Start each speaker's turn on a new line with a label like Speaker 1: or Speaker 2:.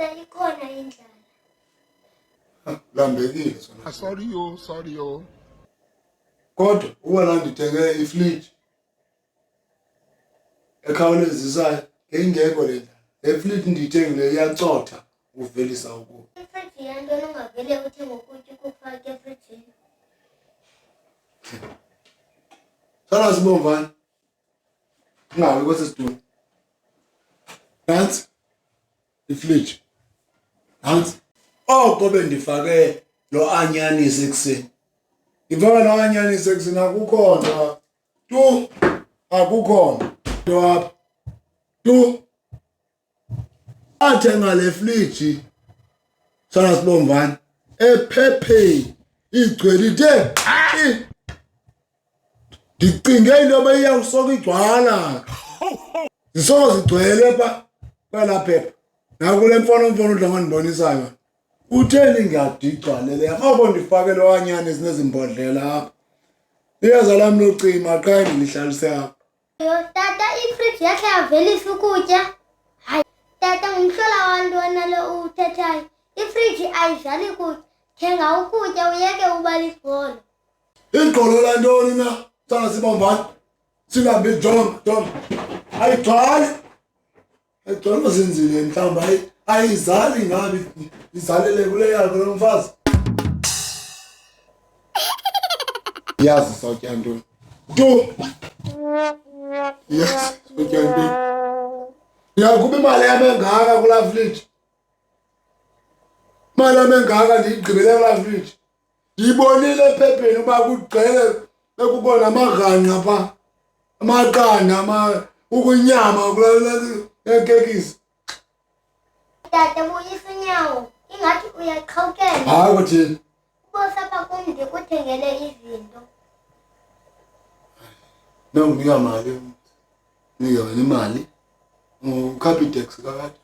Speaker 1: tata ikhona indlala.
Speaker 2: Lambekile sona.
Speaker 3: Sorry yo.
Speaker 2: Kodwa ubona ndithenge ifridge ekhawulezisayo ngengekho le ndaba. Le fridge ndiyithengile iyacotha uvelisa ukutya.
Speaker 1: Ifridge yantoni ungavele uthenge ukutya ukufake efrijini?
Speaker 2: Sana sibomvana. Ungawi kwesitulo. Nansi ifridge. Nansi. Oko bendifake lo anyanisi ekuseni. Ngifaka lo anyanisi ekuseni akukhona. Tu akukhona. Apha. Tu. Athenga le fridge. Sana sibomvana. Ephepheni. Igcwele ithe. Ndicinge into beyawusoka igcwala. Zisoko zigcwele pha kwela phepha. Nakule mfonomfono udla ngandibonisayo. Utheni ngiyadicalele apho ndifake lo anyane zinezimbodlela apha. Iyeza lami locima qha ndilihlalise apha.
Speaker 1: Yo tata ifridge yakhe yavelisa ukutya. Hayi tata ngumhlola wantwana lo uthethayo. Ifridge ayidlali kutya. Thenga ukutya uyeke ubala igqolo.
Speaker 2: Igqolo lantoni na? Sana sibomvana. Singabe John. Ayigcwali. Ayigcwali mazenzile mhlawumbe ayizali ngabi izalele kule yakho lo mfazi. Yazi sawutya ntoni. Tu. Yes, sawutya ntoni. Yakuba imali yami engaka kula fridge. Imali yami engaka ndiyigqibele kula fridge. Ndiyibonile ephepheni uba kugcwele ekubona amagranqa pha. Amaqanda ukunyama kula ekekisi.
Speaker 1: Tata buyisa unyawo. Ingathi uyaqhawukela.
Speaker 2: Hayi kuthini?
Speaker 1: Ubosapha kum ndikuthengele izinto.
Speaker 2: Nanginika mali. Nika wena imali. Ukhapha iteksi kakade.